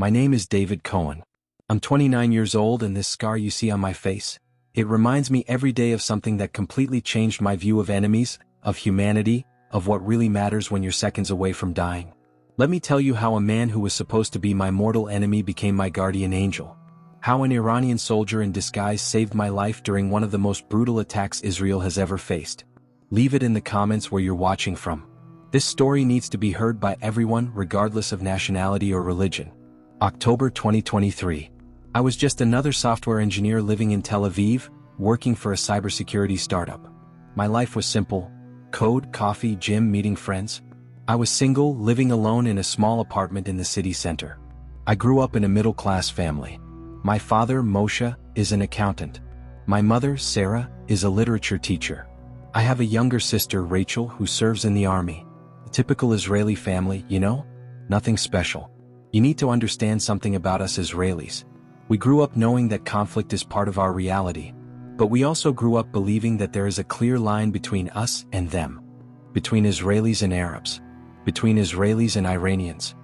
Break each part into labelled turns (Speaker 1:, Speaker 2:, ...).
Speaker 1: My name is David Cohen. I'm 29 years old, and this scar you see on my face, it reminds me every day of something that completely changed my view of enemies, of humanity, of what really matters when you're seconds away from dying. Let me tell you how a man who was supposed to be my mortal enemy became my guardian angel. How an Iranian soldier in disguise saved my life during one of the most brutal attacks Israel has ever faced. Leave it in the comments where you're watching from. This story needs to be heard by everyone, regardless of nationality or religion. October 2023. I was just another software engineer living in Tel Aviv, working for a cybersecurity startup. My life was simple: code, coffee, gym, meeting friends. I was single, living alone in a small apartment in the city center. I grew up in a middle-class family. My father, Moshe, is an accountant. My mother, Sarah, is a literature teacher. I have a younger sister, Rachel, who serves in the army. A typical Israeli family, you know? Nothing special. You need to understand something about us Israelis. We grew up knowing that conflict is part of our reality, but we also grew up believing that there is a clear line between us and them. Between Israelis and Arabs. Between Israelis and Iranians.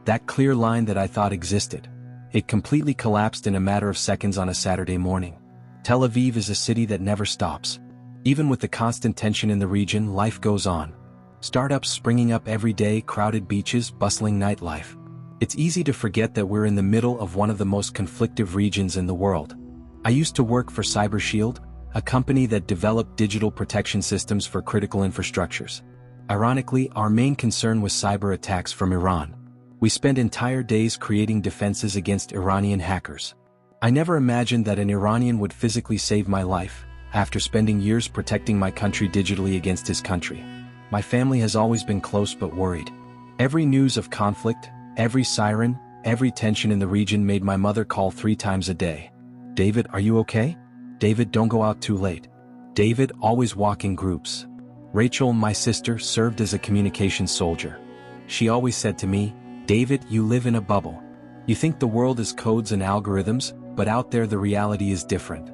Speaker 1: That clear line that I thought existed. It completely collapsed in a matter of seconds on a Saturday morning. Tel Aviv is a city that never stops. Even with the constant tension in the region, life goes on. Startups springing up every day, crowded beaches, bustling nightlife. It's easy to forget that we're in the middle of one of the most conflictive regions in the world. I used to work for CyberShield, a company that developed digital protection systems for critical infrastructures. Ironically, our main concern was cyber attacks from Iran. We spent entire days creating defenses against Iranian hackers. I never imagined that an Iranian would physically save my life, after spending years protecting my country digitally against his country. My family has always been close but worried. Every news of conflict, every siren, every tension in the region made my mother call 3 times a day. David, are you okay? David, don't go out too late. David, always walk in groups. Rachel, my sister, served as a communications soldier. She always said to me, David, you live in a bubble. You think the world is codes and algorithms, but out there the reality is different.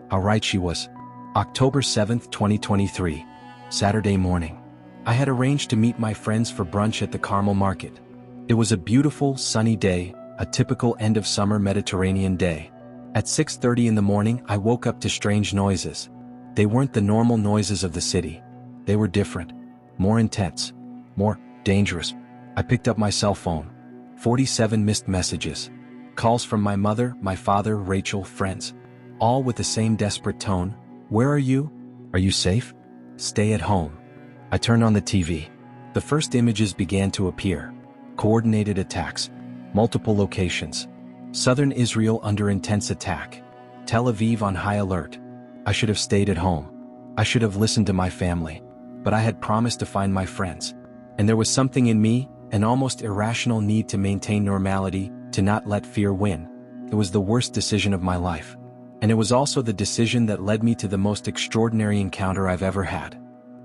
Speaker 1: How right she was. October 7th, 2023. Saturday morning. I had arranged to meet my friends for brunch at the Carmel Market. It was a beautiful, sunny day, a typical end-of-summer Mediterranean day. At 6:30 in the morning, I woke up to strange noises. They weren't the normal noises of the city. They were different, more intense, more dangerous. I picked up my cell phone. 47 missed messages. Calls from my mother, my father, Rachel, friends. All with the same desperate tone. Where are you? Are you safe? Stay at home. I turned on the TV. The first images began to appear. Coordinated attacks. Multiple locations. Southern Israel under intense attack. Tel Aviv on high alert. I should have stayed at home. I should have listened to my family. But I had promised to find my friends. And there was something in me, an almost irrational need to maintain normality, to not let fear win. It was the worst decision of my life. And it was also the decision that led me to the most extraordinary encounter I've ever had.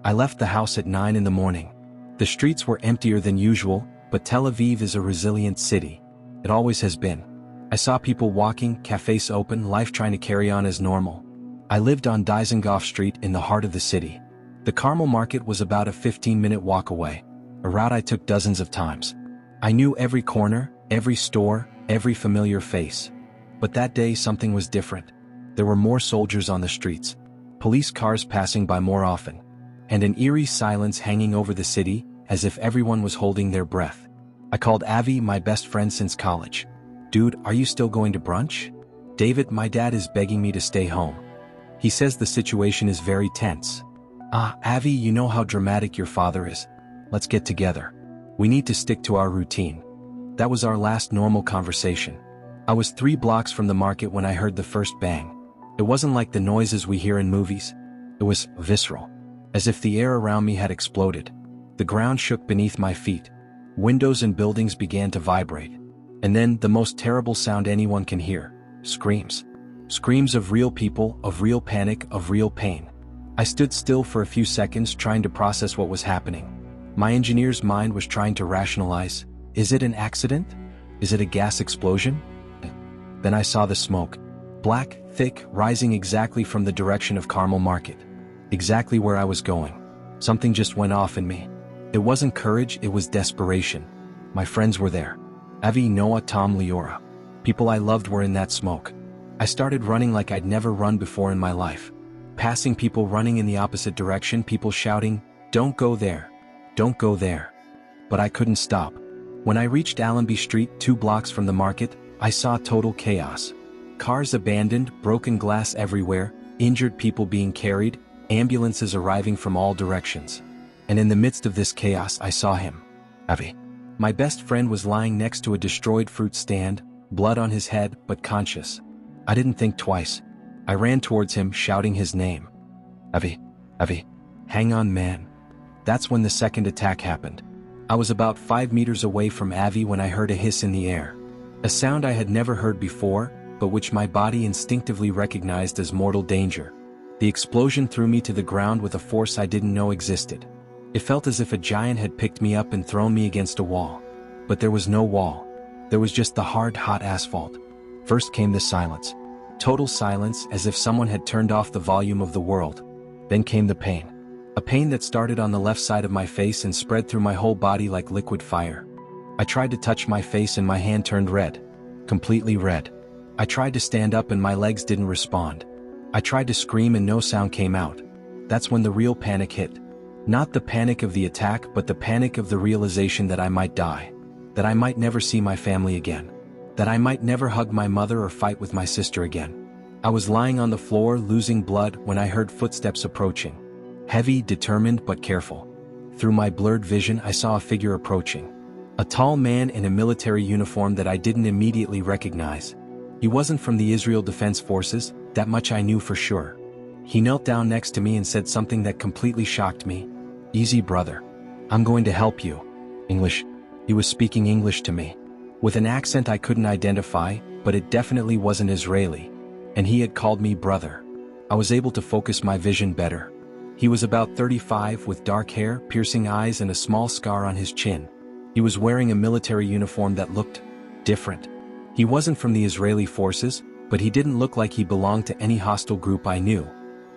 Speaker 1: I left the house at 9 in the morning. The streets were emptier than usual, but Tel Aviv is a resilient city. It always has been. I saw people walking, cafes open, life trying to carry on as normal. I lived on Dizengoff Street in the heart of the city. The Carmel Market was about a 15-minute walk away, a route I took dozens of times. I knew every corner, every store, every familiar face. But that day something was different. There were more soldiers on the streets, police cars passing by more often, and an eerie silence hanging over the city, as if everyone was holding their breath. I called Avi, my best friend since college. Dude, are you still going to brunch? David, my dad is begging me to stay home. He says the situation is very tense. Avi, you know how dramatic your father is. Let's get together. We need to stick to our routine. That was our last normal conversation. I was 3 blocks from the market when I heard the first bang. It wasn't like the noises we hear in movies. It was visceral. As if the air around me had exploded. The ground shook beneath my feet. Windows and buildings began to vibrate. And then, the most terrible sound anyone can hear. Screams. Screams of real people, of real panic, of real pain. I stood still for a few seconds trying to process what was happening. My engineer's mind was trying to rationalize. Is it an accident? Is it a gas explosion? Then I saw the smoke. Black, thick, rising exactly from the direction of Carmel Market. Exactly where I was going. Something just went off in me. It wasn't courage, it was desperation. My friends were there. Avi, Noah, Tom, Leora. People I loved were in that smoke. I started running like I'd never run before in my life. Passing people running in the opposite direction, people shouting, "Don't go there. Don't go there." But I couldn't stop. When I reached Allenby Street, 2 blocks from the market, I saw total chaos. Cars abandoned, broken glass everywhere, injured people being carried, ambulances arriving from all directions. And in the midst of this chaos, I saw him. Avi. My best friend was lying next to a destroyed fruit stand, blood on his head, but conscious. I didn't think twice. I ran towards him, shouting his name. Avi. Avi. Hang on, man. That's when the second attack happened. I was about 5 meters away from Avi when I heard a hiss in the air. A sound I had never heard before, but which my body instinctively recognized as mortal danger. The explosion threw me to the ground with a force I didn't know existed. It felt as if a giant had picked me up and thrown me against a wall. But there was no wall. There was just the hard, hot asphalt. First came the silence. Total silence, as if someone had turned off the volume of the world. Then came the pain. A pain that started on the left side of my face and spread through my whole body like liquid fire. I tried to touch my face and my hand turned red. Completely red. I tried to stand up and my legs didn't respond. I tried to scream and no sound came out. That's when the real panic hit. Not the panic of the attack, but the panic of the realization that I might die. That I might never see my family again. That I might never hug my mother or fight with my sister again. I was lying on the floor losing blood when I heard footsteps approaching. Heavy, determined, but careful. Through my blurred vision, I saw a figure approaching. A tall man in a military uniform that I didn't immediately recognize. He wasn't from the Israel Defense Forces, that much I knew for sure. He knelt down next to me and said something that completely shocked me. "Easy, brother. I'm going to help you." English. He was speaking English to me. With an accent I couldn't identify, but it definitely wasn't Israeli. And he had called me brother. I was able to focus my vision better. He was about 35 with dark hair, piercing eyes and a small scar on his chin. He was wearing a military uniform that looked different. He wasn't from the Israeli forces, but he didn't look like he belonged to any hostile group I knew.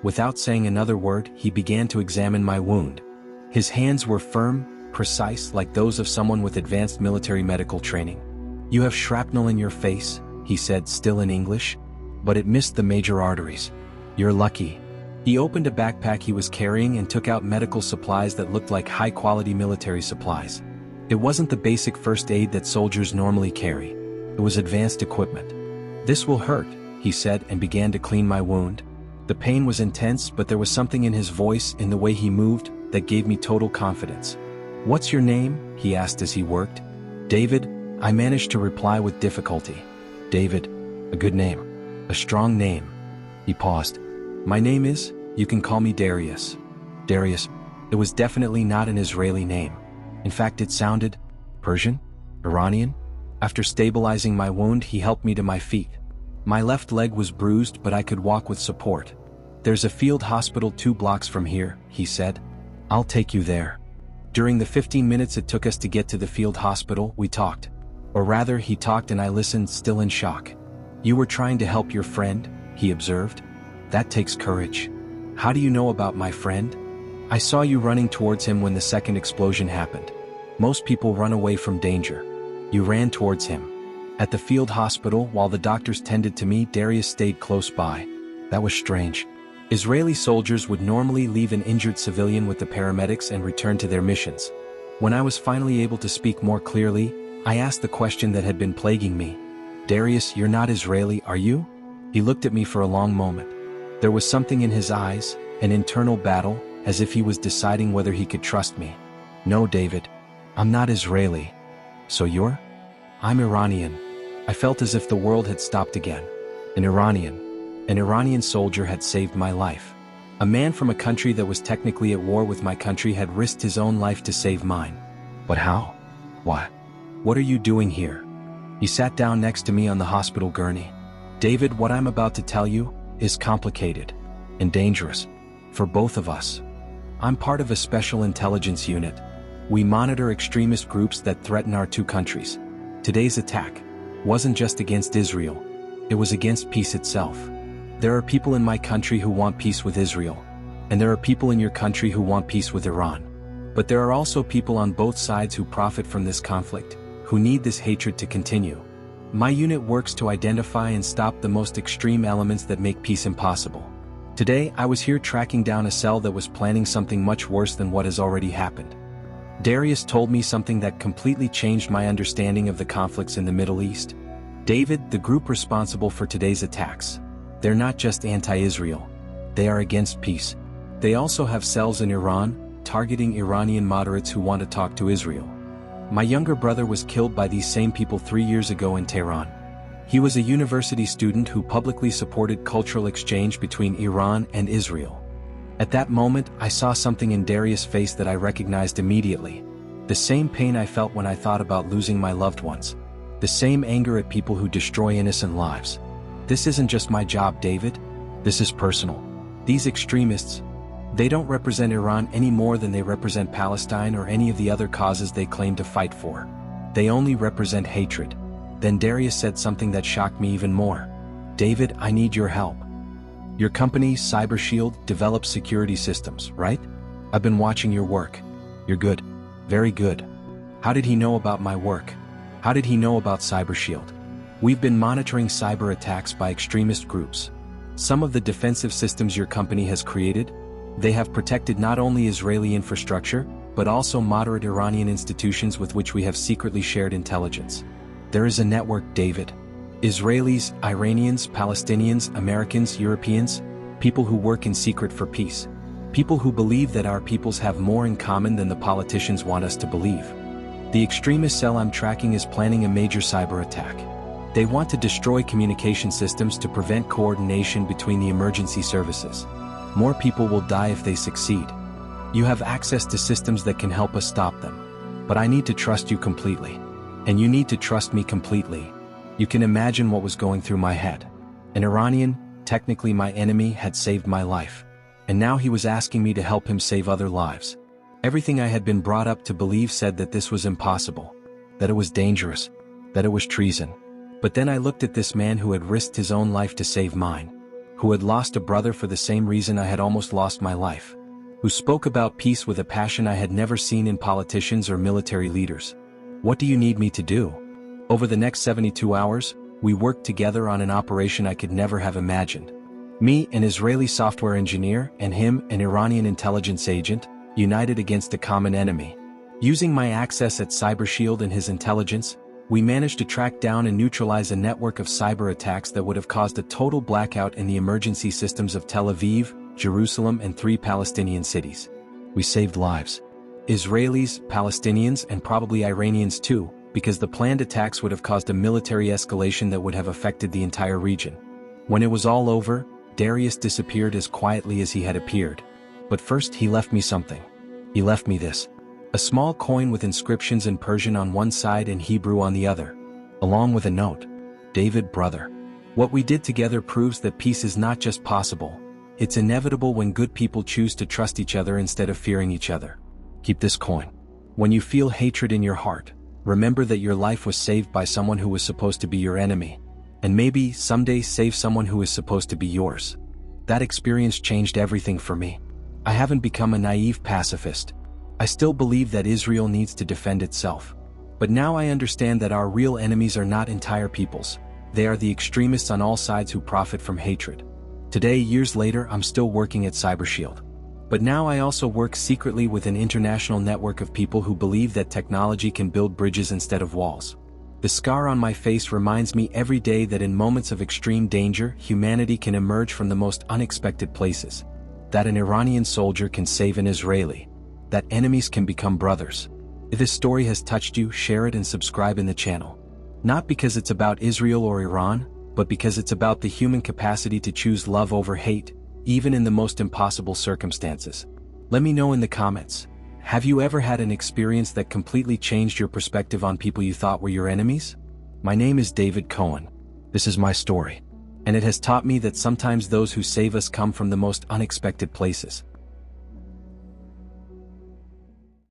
Speaker 1: Without saying another word, he began to examine my wound. His hands were firm, precise, like those of someone with advanced military medical training. "You have shrapnel in your face," he said, still in English, "but it missed the major arteries. You're lucky." He opened a backpack he was carrying and took out medical supplies that looked like high-quality military supplies. It wasn't the basic first aid that soldiers normally carry. It was advanced equipment. "This will hurt," he said and began to clean my wound. The pain was intense, but there was something in his voice, in the way he moved, that gave me total confidence. "What's your name?" he asked as he worked. "David," I managed to reply with difficulty. "David. A good name. A strong name." He paused. "My name is, you can call me Darius." Darius. It was definitely not an Israeli name. In fact, it sounded Persian? Iranian? After stabilizing my wound, he helped me to my feet. My left leg was bruised, but I could walk with support. "There's a field hospital 2 blocks from here," he said. "I'll take you there." During the 15 minutes it took us to get to the field hospital, we talked. Or rather, he talked and I listened, still in shock. "You were trying to help your friend," he observed. "That takes courage. How do you know about my friend?" "I saw you running towards him when the second explosion happened. Most people run away from danger. You ran towards him." At the field hospital, while the doctors tended to me, Darius stayed close by. That was strange. Israeli soldiers would normally leave an injured civilian with the paramedics and return to their missions. When I was finally able to speak more clearly, I asked the question that had been plaguing me. "Darius, you're not Israeli, are you?" He looked at me for a long moment. There was something in his eyes, an internal battle, as if he was deciding whether he could trust me. "No, David. I'm not Israeli." "So you're?" "I'm Iranian." I felt as if the world had stopped again. An Iranian soldier had saved my life. A man from a country that was technically at war with my country had risked his own life to save mine. But how? Why? "What are you doing here?" He sat down next to me on the hospital gurney. "David, what I'm about to tell you is complicated and dangerous for both of us. I'm part of a special intelligence unit. We monitor extremist groups that threaten our 2 countries. Today's attack wasn't just against Israel, it was against peace itself. There are people in my country who want peace with Israel, and there are people in your country who want peace with Iran. But there are also people on both sides who profit from this conflict, who need this hatred to continue. My unit works to identify and stop the most extreme elements that make peace impossible. Today, I was here tracking down a cell that was planning something much worse than what has already happened. Darius told me something that completely changed my understanding of the conflicts in the Middle East. David, the group responsible for today's attacks, they're not just anti-Israel. They are against peace. They also have cells in Iran, targeting Iranian moderates who want to talk to Israel. My younger brother was killed by these same people 3 years ago in Tehran. He was a university student who publicly supported cultural exchange between Iran and Israel. At that moment, I saw something in Darius' face that I recognized immediately. The same pain I felt when I thought about losing my loved ones. The same anger at people who destroy innocent lives. This isn't just my job, David. This is personal. These extremists, they don't represent Iran any more than they represent Palestine or any of the other causes they claim to fight for. They only represent hatred. Then Darius said something that shocked me even more. David, I need your help. Your company, CyberShield, develops security systems, right? I've been watching your work. You're good. Very good. How did he know about my work? How did he know about CyberShield? We've been monitoring cyber attacks by extremist groups. Some of the defensive systems your company has created, they have protected not only Israeli infrastructure, but also moderate Iranian institutions with which we have secretly shared intelligence. There is a network, David. Israelis, Iranians, Palestinians, Americans, Europeans, people who work in secret for peace. People who believe that our peoples have more in common than the politicians want us to believe. The extremist cell I'm tracking is planning a major cyber attack. They want to destroy communication systems to prevent coordination between the emergency services. More people will die if they succeed. You have access to systems that can help us stop them. But I need to trust you completely. And you need to trust me completely. You can imagine what was going through my head. An Iranian, technically my enemy, had saved my life. And now he was asking me to help him save other lives. Everything I had been brought up to believe said that this was impossible. That it was dangerous. That it was treason. But then I looked at this man who had risked his own life to save mine. Who had lost a brother for the same reason I had almost lost my life. Who spoke about peace with a passion I had never seen in politicians or military leaders. What do you need me to do? Over the next 72 hours, we worked together on an operation I could never have imagined. Me, an Israeli software engineer, and him, an Iranian intelligence agent, united against a common enemy. Using my access at CyberShield and his intelligence, we managed to track down and neutralize a network of cyber attacks that would have caused a total blackout in the emergency systems of Tel Aviv, Jerusalem, and 3 Palestinian cities. We saved lives. Israelis, Palestinians, and probably Iranians too, because the planned attacks would have caused a military escalation that would have affected the entire region. When it was all over, Darius disappeared as quietly as he had appeared. But first he left me something. He left me this. A small coin with inscriptions in Persian on one side and Hebrew on the other. Along with a note. David, brother. What we did together proves that peace is not just possible. It's inevitable when good people choose to trust each other instead of fearing each other. Keep this coin. When you feel hatred in your heart, remember that your life was saved by someone who was supposed to be your enemy. And maybe, someday, save someone who is supposed to be yours. That experience changed everything for me. I haven't become a naive pacifist. I still believe that Israel needs to defend itself. But now I understand that our real enemies are not entire peoples. They are the extremists on all sides who profit from hatred. Today, years later, I'm still working at CyberShield. But now I also work secretly with an international network of people who believe that technology can build bridges instead of walls. The scar on my face reminds me every day that in moments of extreme danger, humanity can emerge from the most unexpected places. That an Iranian soldier can save an Israeli. That enemies can become brothers. If this story has touched you, share it and subscribe in the channel. Not because it's about Israel or Iran, but because it's about the human capacity to choose love over hate, even in the most impossible circumstances. Let me know in the comments. Have you ever had an experience that completely changed your perspective on people you thought were your enemies? My name is David Cohen. This is my story. And it has taught me that sometimes those who save us come from the most unexpected places.